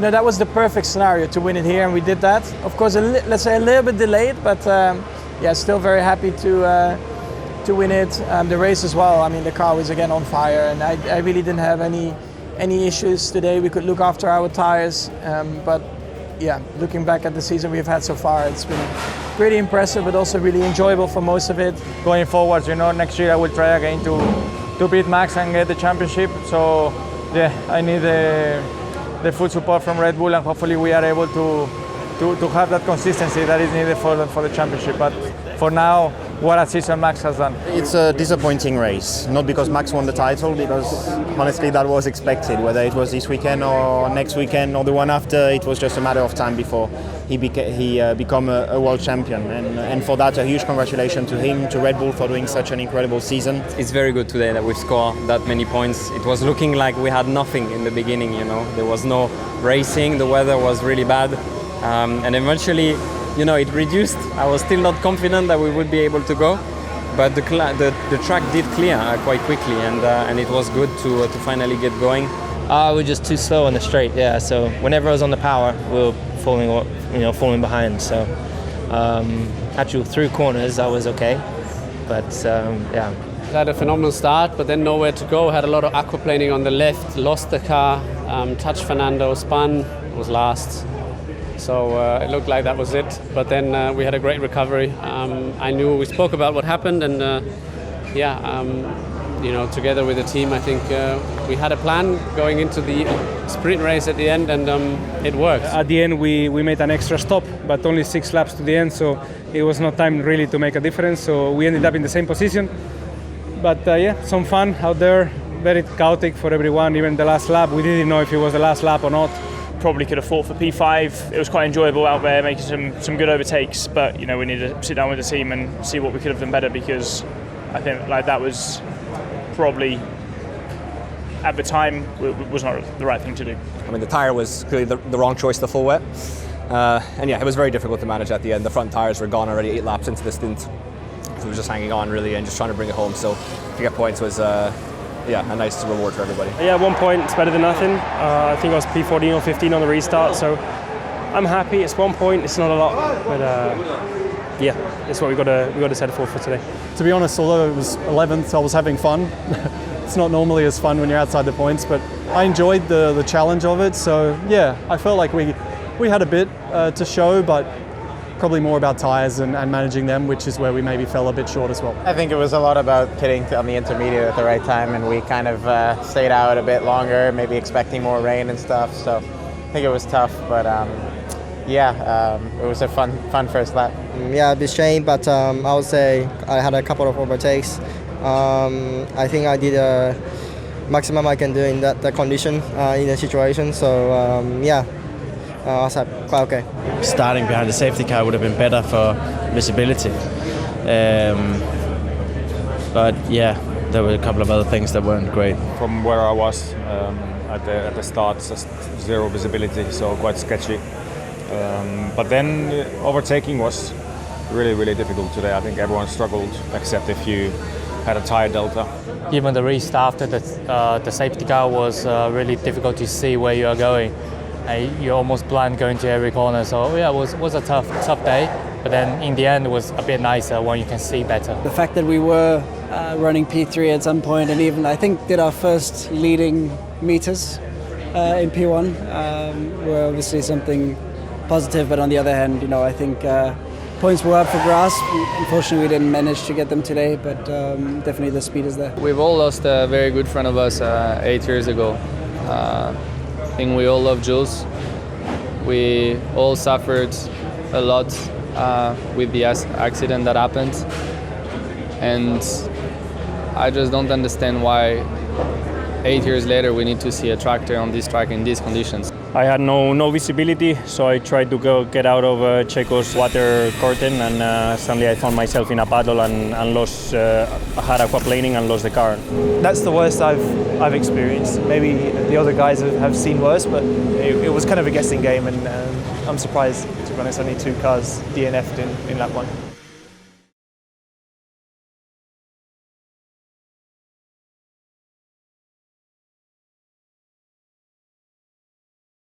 that was the perfect scenario to win it here, and we did that. Of course, let's say a little bit delayed, but still very happy to win it. The race as well. I mean, the car was again on fire, and I really didn't have any issues today. We could look after our tires, but yeah, looking back at the season we've had so far, it's been pretty impressive, but also really enjoyable for most of it. Going forward, next year I will try again to beat Max and get the championship. So yeah, I need the full support from Red Bull, and hopefully we are able to have that consistency that is needed for the championship. But for now, what a season Max has done. It's a disappointing race, not because Max won the title, because honestly that was expected. Whether it was this weekend or next weekend or the one after, it was just a matter of time before he become a world champion. And for that, a huge congratulations to him, to Red Bull for doing such an incredible season. It's very good today that we've scored that many points. It was looking like we had nothing in the beginning, There was no racing, the weather was really bad. And eventually, it reduced. I was still not confident that we would be able to go, but the track did clear quite quickly, and it was good to finally get going. We were just too slow on the straight, yeah. So whenever I was on the power, we were falling behind. So actually through corners, I was okay, but yeah. Had a phenomenal start, but then nowhere to go. Had a lot of aquaplaning on the left, lost the car, touched Fernando, spun, was last. So it looked like that was it, but then we had a great recovery. I knew we spoke about what happened, and together with the team, I think we had a plan going into the sprint race at the end, and it worked. At the end, we made an extra stop, but only 6 laps to the end, so it was no time really to make a difference. So we ended up in the same position, but some fun out there. Very chaotic for everyone. Even the last lap, we didn't know if it was the last lap or not. Probably could have fought for P5. It was quite enjoyable out there, making some good overtakes, but we need to sit down with the team and see what we could have done better, because I think that was probably at the time was not the right thing to do. I mean, the tyre was clearly the wrong choice, the full wet, and it was very difficult to manage at the end. The front tyres were gone already 8 laps into the stint, so we were just hanging on really and just trying to bring it home. So to get points was a nice reward for everybody. Yeah, 1 point, it's better than nothing. I think I was P14 or 15 on the restart, so I'm happy. It's 1 point, it's not a lot, but it's what we got to settle for today. To be honest, although it was 11th, I was having fun. It's not normally as fun when you're outside the points, but I enjoyed the challenge of it. So yeah, I felt like we had a bit to show, but probably more about tyres and managing them, which is where we maybe fell a bit short as well. I think it was a lot about hitting on the intermediate at the right time, and we kind of stayed out a bit longer, maybe expecting more rain and stuff. So I think it was tough, but it was a fun first lap. Yeah, a bit shame, but I would say I had a couple of overtakes. I think I did a maximum I can do in that condition, in the situation. So I was quite okay. Starting behind the safety car would have been better for visibility. But yeah, there were a couple of other things that weren't great. From where I was at the start, just zero visibility, so quite sketchy. But then overtaking was really, really difficult today. I think everyone struggled, except if you had a tyre delta. Even the restart after the safety car was really difficult to see where you are going. You're almost blind going to every corner, so yeah, it was a tough day, but then in the end it was a bit nicer when you can see better. The fact that we were running P3 at some point, and even I think did our first leading meters in P1 were obviously something positive, but on the other hand, I think points were up for grasp. Unfortunately, we didn't manage to get them today, but definitely the speed is there. We've all lost a very good friend of us 8 years ago. I think we all love Jules. We all suffered a lot with the accident that happened, and I just don't understand why 8 years later we need to see a tractor on this track in these conditions. I had no visibility, so I tried to get out of Checo's water curtain, and suddenly I found myself in a puddle and lost. I had aquaplaning and lost the car. That's the worst I've experienced. Maybe the other guys have seen worse, but it was kind of a guessing game, and I'm surprised, to be honest, only 2 cars DNF'd in lap 1.